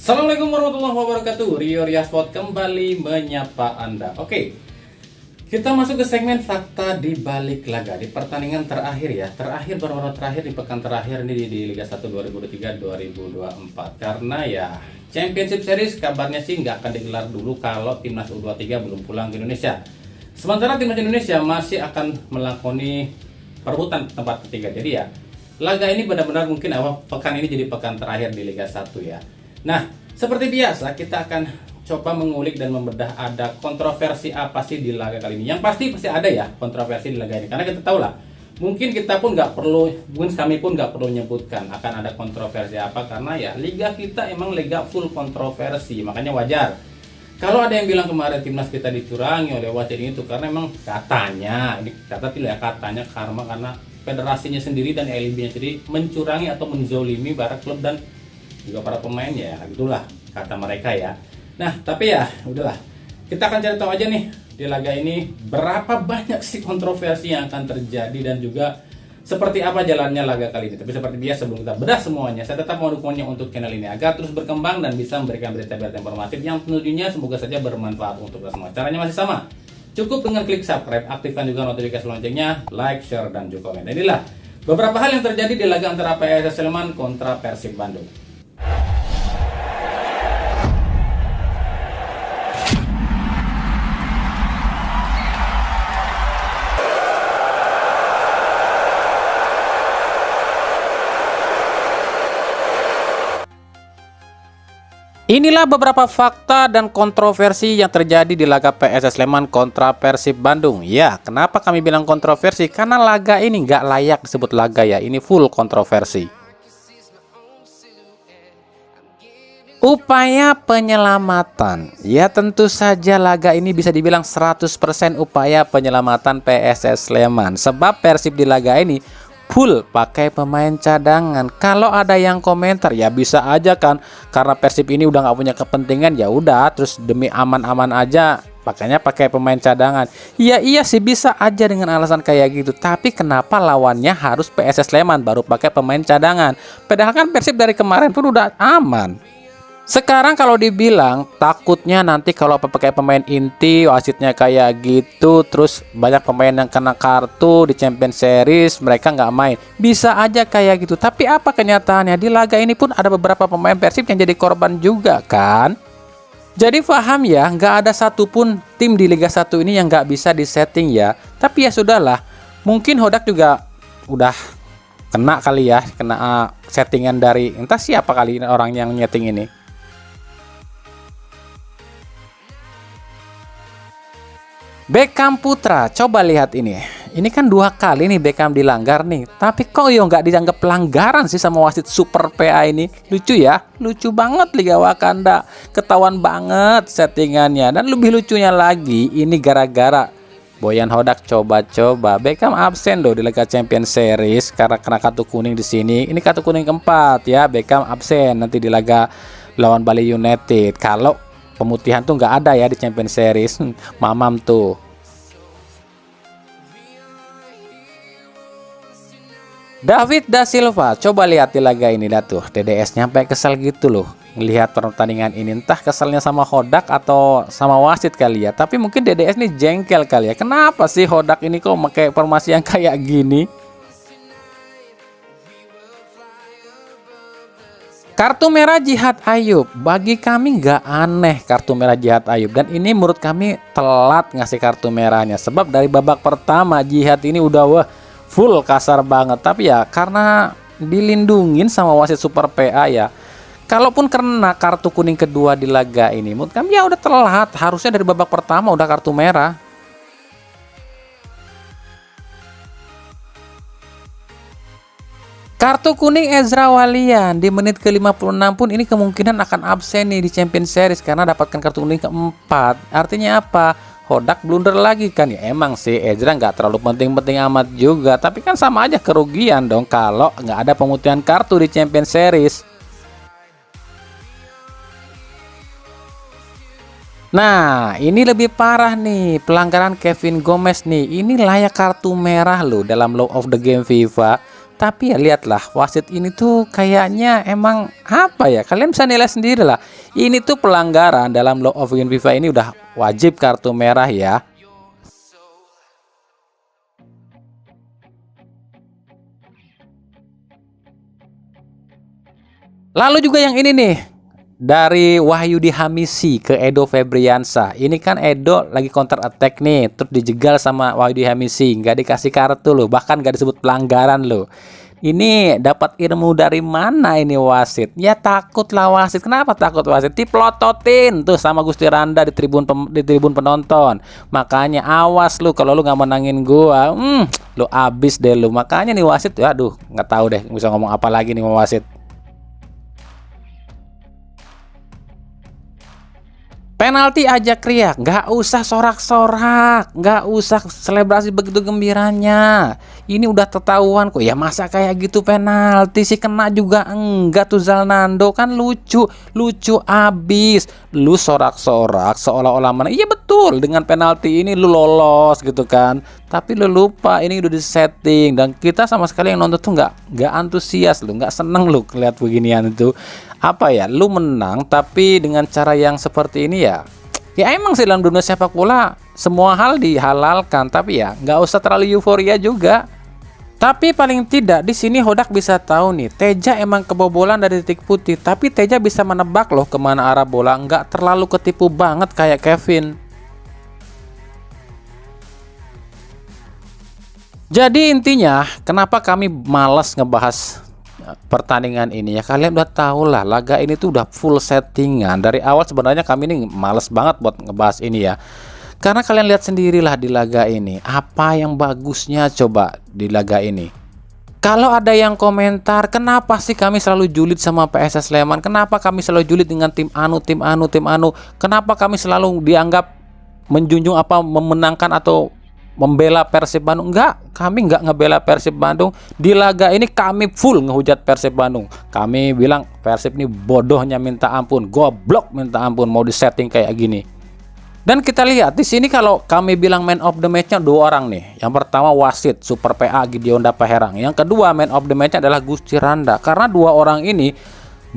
Assalamualaikum warahmatullahi wabarakatuh. Rio Riasport kembali menyapa Anda. Oke, kita masuk ke segmen fakta di balik laga di pertandingan terakhir ya. Baru terakhir di pekan terakhir ini di Liga 1 2023-2024. Karena ya Championship Series kabarnya sih nggak akan digelar dulu kalau timnas U23 belum pulang ke Indonesia. Sementara timnas Indonesia masih akan melakoni perebutan tempat ketiga. Jadi ya laga ini benar-benar mungkin pekan ini jadi pekan terakhir di Liga 1 ya. Nah, seperti biasa kita akan coba mengulik dan membedah ada kontroversi apa sih di laga kali ini. Yang pasti ada ya kontroversi di laga ini. Karena kita tahu lah, mungkin kami pun nggak perlu menyebutkan akan ada kontroversi apa. Karena ya liga kita emang liga full kontroversi, makanya wajar. Kalau ada yang bilang kemarin timnas kita dicurangi oleh wasit itu karena emang katanya, katanya karena federasinya sendiri dan LIB-nya sendiri mencurangi atau menzolimi para klub dan juga para pemain ya, gitulah kata mereka ya. Nah, tapi ya udahlah. Kita akan cari tahu aja nih di laga ini berapa banyak sih kontroversi yang akan terjadi dan juga seperti apa jalannya laga kali ini. Tapi seperti biasa sebelum kita bedah semuanya, saya tetap mau dukungannya untuk channel ini agar terus berkembang dan bisa memberikan berita-berita informatif yang tentunya semoga saja bermanfaat untuk kita semua. Caranya masih sama. Cukup dengan klik subscribe, aktifkan juga notifikasi loncengnya, like, share, dan juga komen. Dan inilah beberapa hal yang terjadi di laga antara PSS Sleman kontra Persib Bandung. Inilah beberapa fakta dan kontroversi yang terjadi di laga PSS Sleman kontra Persib Bandung. Ya, kenapa kami bilang kontroversi? Karena laga ini nggak layak disebut laga ya. Ini full kontroversi. Upaya penyelamatan. Ya tentu saja laga ini bisa dibilang 100% upaya penyelamatan PSS Sleman. Sebab Persib di laga ini full pakai pemain cadangan. Kalau ada yang komentar ya bisa aja kan, karena Persib ini udah nggak punya kepentingan ya udah terus demi aman-aman aja pakainya pakai pemain cadangan. Iya sih bisa aja dengan alasan kayak gitu. Tapi kenapa lawannya harus PSS Sleman baru pakai pemain cadangan? Padahal kan Persib dari kemarin pun udah aman. Sekarang kalau dibilang takutnya nanti kalau pakai pemain inti wasitnya kayak gitu, terus banyak pemain yang kena kartu di Champions Series mereka nggak main, bisa aja kayak gitu. Tapi apa kenyataannya di laga ini pun ada beberapa pemain Persib yang jadi korban juga kan. Jadi paham ya, nggak ada satupun tim di Liga 1 ini yang nggak bisa disetting ya. Tapi ya sudahlah, mungkin Hodak juga udah kena kali ya, kena settingan dari entah siapa kali orang yang nyeting ini. Beckham Putra, coba lihat ini. Ini kan 2 kali nih Beckham dilanggar nih. Tapi kok yo nggak dianggap pelanggaran sih sama wasit Super PA ini? Lucu ya, lucu banget Liga Wakanda. Ketahuan banget settingannya. Dan lebih lucunya lagi, ini gara-gara Boyan Hodak coba-coba Beckham absen loh di Liga Champions Series karena kena kartu kuning di sini. Ini kartu kuning keempat ya, Beckham absen nanti di laga lawan Bali United. Kalau pemutihan tuh nggak ada ya di Champions Series. Mamam tuh. David Da Silva, coba lihat di laga ini dah tuh. DDS nyampe kesel gitu loh melihat pertandingan ini. Entah keselnya sama Hodak atau sama wasit kali ya. Tapi mungkin DDS nih jengkel kali ya. Kenapa sih Hodak ini kok pakai formasi yang kayak gini? Kartu merah Djihad Ayyub, bagi kami nggak aneh kartu merah Djihad Ayyub. Dan ini menurut kami telat ngasih kartu merahnya. Sebab dari babak pertama Djihad ini udah full kasar banget. Tapi ya karena dilindungin sama wasit Super PA ya. Kalaupun kena kartu kuning kedua di laga ini, menurut kami ya udah telat. Harusnya dari babak pertama udah kartu merah. Kartu kuning Ezra Walian di menit ke-56 pun ini kemungkinan akan absen nih di Champions Series karena dapatkan kartu kuning keempat. Artinya apa? Hodak blunder lagi kan ya. Emang sih Ezra nggak terlalu penting-penting amat juga, tapi kan sama aja kerugian dong kalau nggak ada pemutihan kartu di Champions Series. Nah, ini lebih parah nih, pelanggaran Kevin Gomez nih. Ini layak kartu merah loh dalam Law of the Game FIFA. Tapi ya lihatlah, wasit ini tuh kayaknya emang apa ya? Kalian bisa nilai sendiri lah. Ini tuh pelanggaran dalam Law of Game FIFA ini udah wajib kartu merah ya. Lalu juga yang ini nih, dari Wahyudi Hamisi ke Edo Febriansa. Ini kan Edo lagi counter attack nih, terus dijegal sama Wahyudi Hamisi, nggak dikasih kartu loh, bahkan nggak disebut pelanggaran loh. Ini dapat ilmu dari mana ini wasit? Ya takutlah wasit. Kenapa takut wasit? Diplototin tuh sama Gusti Randa di tribun penonton. Makanya awas lu kalau lu nggak menangin gua, lu abis deh lu. Makanya nih wasit, aduh nggak tahu deh bisa ngomong apa lagi nih wasit. Penalti aja kriak, nggak usah sorak-sorak, nggak usah selebrasi begitu gembiranya. Ini udah ketahuan kok. Ya masa kayak gitu penalti sih, kena juga enggak tuh Zalnando, kan lucu abis. Lu sorak-sorak seolah-olah mana? Iya betul, dengan penalti ini lu lolos gitu kan. Tapi lu lupa ini udah disetting, dan kita sama sekali yang nonton tuh nggak antusias, lu nggak seneng lu lihat beginian itu. Apa ya, lu menang tapi dengan cara yang seperti ini ya emang sih dalam dunia sepak bola semua hal dihalalkan, tapi ya nggak usah terlalu euforia juga. Tapi paling tidak di sini Hodak bisa tahu nih, Teja emang kebobolan dari titik putih, tapi Teja bisa menebak loh kemana arah bola, nggak terlalu ketipu banget kayak Kevin. Jadi intinya kenapa kami malas ngebahas pertandingan ini ya, kalian udah tahu lah laga ini tuh udah full settingan dari awal. Sebenarnya kami ini males banget buat ngebahas ini ya, karena kalian lihat sendirilah di laga ini apa yang bagusnya coba di laga ini. Kalau ada yang komentar kenapa sih kami selalu julid sama PSS Sleman, kenapa kami selalu julid dengan tim anu, kenapa kami selalu dianggap menjunjung apa memenangkan atau membela Persib Bandung. Enggak, kami enggak ngebela Persib Bandung. Di laga ini kami full ngehujat Persib Bandung. Kami bilang Persib ini bodohnya minta ampun, goblok minta ampun mau disetting kayak gini. Dan kita lihat di sini kalau kami bilang man of the match-nya dua orang nih. Yang pertama wasit Super PA Gideon Dapaherang. Yang kedua man of the match-nya adalah Gusti Randa, karena dua orang ini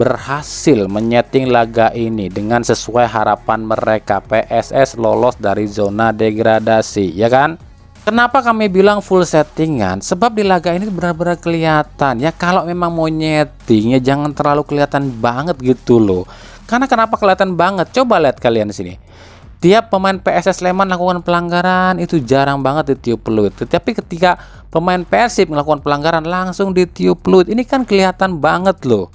berhasil menyeting laga ini dengan sesuai harapan mereka. PSS lolos dari zona degradasi, ya kan? Kenapa kami bilang full settingan? Sebab di laga ini benar-benar kelihatan ya, kalau memang mau nyeting ya jangan terlalu kelihatan banget gitu loh. Karena kenapa kelihatan banget? Coba lihat kalian di sini. Tiap pemain PSS Sleman melakukan pelanggaran itu jarang banget ditiup peluit. Tetapi ketika pemain Persib melakukan pelanggaran langsung ditiup peluit. Ini kan kelihatan banget loh.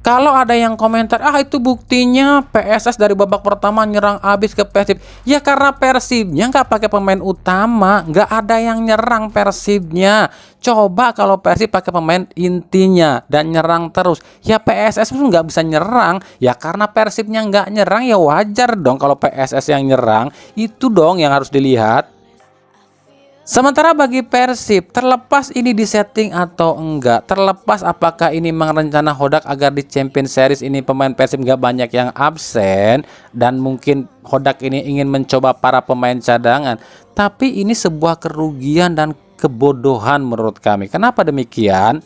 Kalau ada yang komentar, itu buktinya PSS dari babak pertama nyerang abis ke Persib. Ya karena Persibnya nggak pakai pemain utama, nggak ada yang nyerang Persibnya. Coba kalau Persib pakai pemain intinya dan nyerang terus, ya PSS pun nggak bisa nyerang. Ya karena Persibnya nggak nyerang, ya wajar dong kalau PSS yang nyerang. Itu dong yang harus dilihat. Sementara bagi Persib, terlepas ini disetting atau enggak, terlepas apakah ini memang rencana Hodak agar di Champions Series ini pemain Persib nggak banyak yang absen, dan mungkin Hodak ini ingin mencoba para pemain cadangan, tapi ini sebuah kerugian dan kebodohan menurut kami. Kenapa demikian?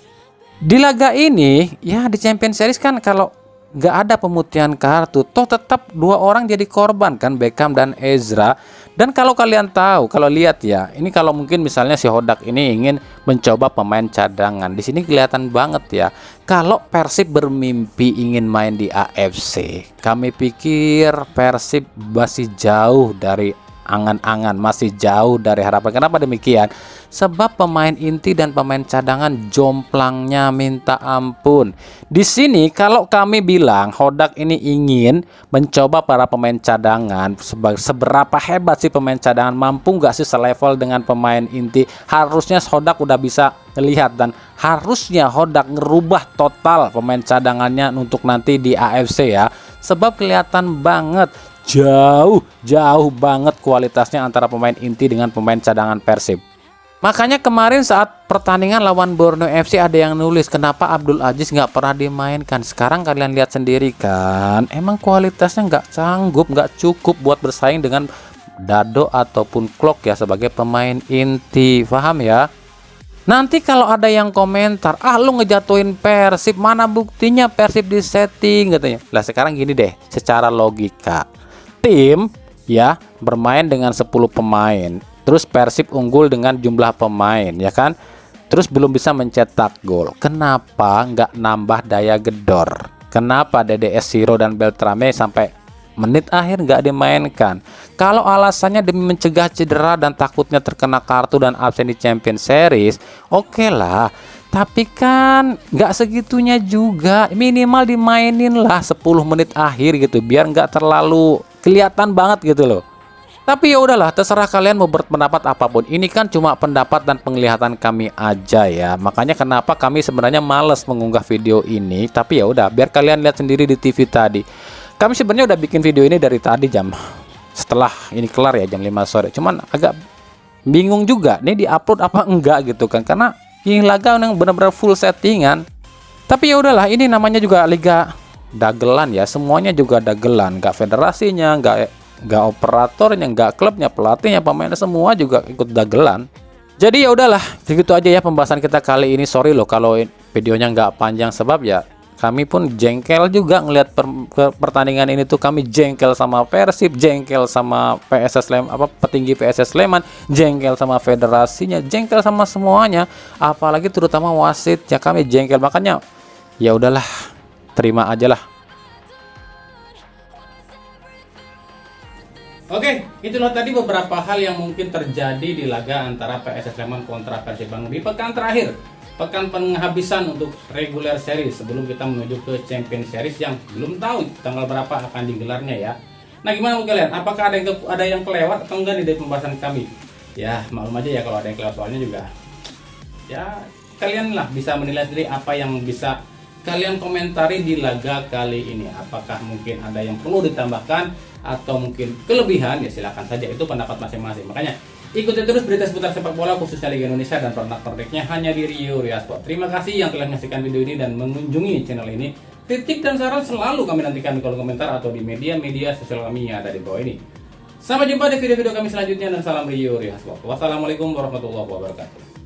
Di laga ini, ya di Champions Series kan kalau nggak ada pemutihan kartu, toh tetap dua orang jadi korban kan, Beckham dan Ezra. Dan kalau kalian tahu, kalau lihat ya, ini kalau mungkin misalnya si Hodak ini ingin mencoba pemain cadangan, di sini kelihatan banget ya. Kalau Persib bermimpi ingin main di AFC, kami pikir Persib masih jauh dari angan-angan, masih jauh dari harapan. Kenapa demikian? Sebab pemain inti dan pemain cadangan jomplangnya minta ampun. Di sini kalau kami bilang Hodak ini ingin mencoba para pemain cadangan, seberapa hebat sih pemain cadangan, mampu nggak sih selevel dengan pemain inti? Harusnya Hodak udah bisa lihat, dan harusnya Hodak ngerubah total pemain cadangannya untuk nanti di AFC ya. Sebab kelihatan banget jauh banget kualitasnya antara pemain inti dengan pemain cadangan Persib. Makanya kemarin saat pertandingan lawan Borneo FC ada yang nulis kenapa Abdul Aziz nggak pernah dimainkan. Sekarang kalian lihat sendiri kan, emang kualitasnya nggak sanggup, nggak cukup buat bersaing dengan Dado ataupun Klok ya sebagai pemain inti, paham ya? Nanti kalau ada yang komentar, ah lu ngejatuhin Persib, mana buktinya Persib di setting katanya. Lah sekarang gini deh, secara logika, tim ya bermain dengan 10 pemain, terus Persib unggul dengan jumlah pemain ya kan, terus belum bisa mencetak gol. Kenapa nggak nambah daya gedor? Kenapa DDS Siro dan Beltrame sampai menit akhir nggak dimainkan? Kalau alasannya demi mencegah cedera dan takutnya terkena kartu dan absen di Champions Series, oke lah. Tapi kan nggak segitunya juga, minimal dimainin lah 10 menit akhir gitu, biar nggak terlalu kelihatan banget gitu loh. Tapi ya udahlah, terserah kalian mau berpendapat apapun. Ini kan cuma pendapat dan penglihatan kami aja ya. Makanya kenapa kami sebenarnya males mengunggah video ini. Tapi ya udah, biar kalian lihat sendiri di TV tadi. Kami sebenarnya udah bikin video ini dari tadi jam setelah ini kelar ya, jam 5 sore. Cuman agak bingung juga nih diupload apa enggak gitu kan, karena ini laga yang benar-benar full settingan. Tapi ya udahlah, ini namanya juga liga dagelan ya, semuanya juga dagelan, nggak federasinya, nggak operatornya, nggak klubnya, pelatihnya, pemainnya, semua juga ikut dagelan. Jadi ya udahlah, begitu aja ya pembahasan kita kali ini. Sorry loh kalau videonya nggak panjang, sebab ya kami pun jengkel juga ngelihat pertandingan ini tuh. Kami jengkel sama Persib, jengkel sama PSS Sleman, petinggi PSS Sleman, jengkel sama federasinya, jengkel sama semuanya, apalagi terutama wasit ya, kami jengkel. Makanya ya udahlah, terima aja lah. Oke, itulah tadi beberapa hal yang mungkin terjadi di laga antara PSS Sleman kontra Persib Bandung di pekan terakhir, pekan penghabisan untuk regular series sebelum kita menuju ke Champions Series yang belum tahu tanggal berapa akan digelarnya ya. Nah, gimana menurut kalian? Apakah ada yang kelewat atau enggak nih dari pembahasan kami? Ya, maklum aja ya kalau ada yang kelewat, soalnya juga ya kalian lah bisa menilai sendiri apa yang bisa kalian komentari di laga kali ini. Apakah mungkin ada yang perlu ditambahkan atau mungkin kelebihan, ya silakan saja, itu pendapat masing-masing. Makanya ikuti terus berita seputar sepak bola khususnya Liga Indonesia dan pernak-perniknya hanya di Rio Ria Sport. Terima kasih yang telah menyaksikan video ini dan mengunjungi channel ini. Kritik dan saran selalu kami nantikan di kolom komentar atau di media-media sosial kami yang ada di bawah ini. Sampai jumpa di video-video kami selanjutnya dan salam Rio Ria Sport. Wassalamualaikum warahmatullahi wabarakatuh.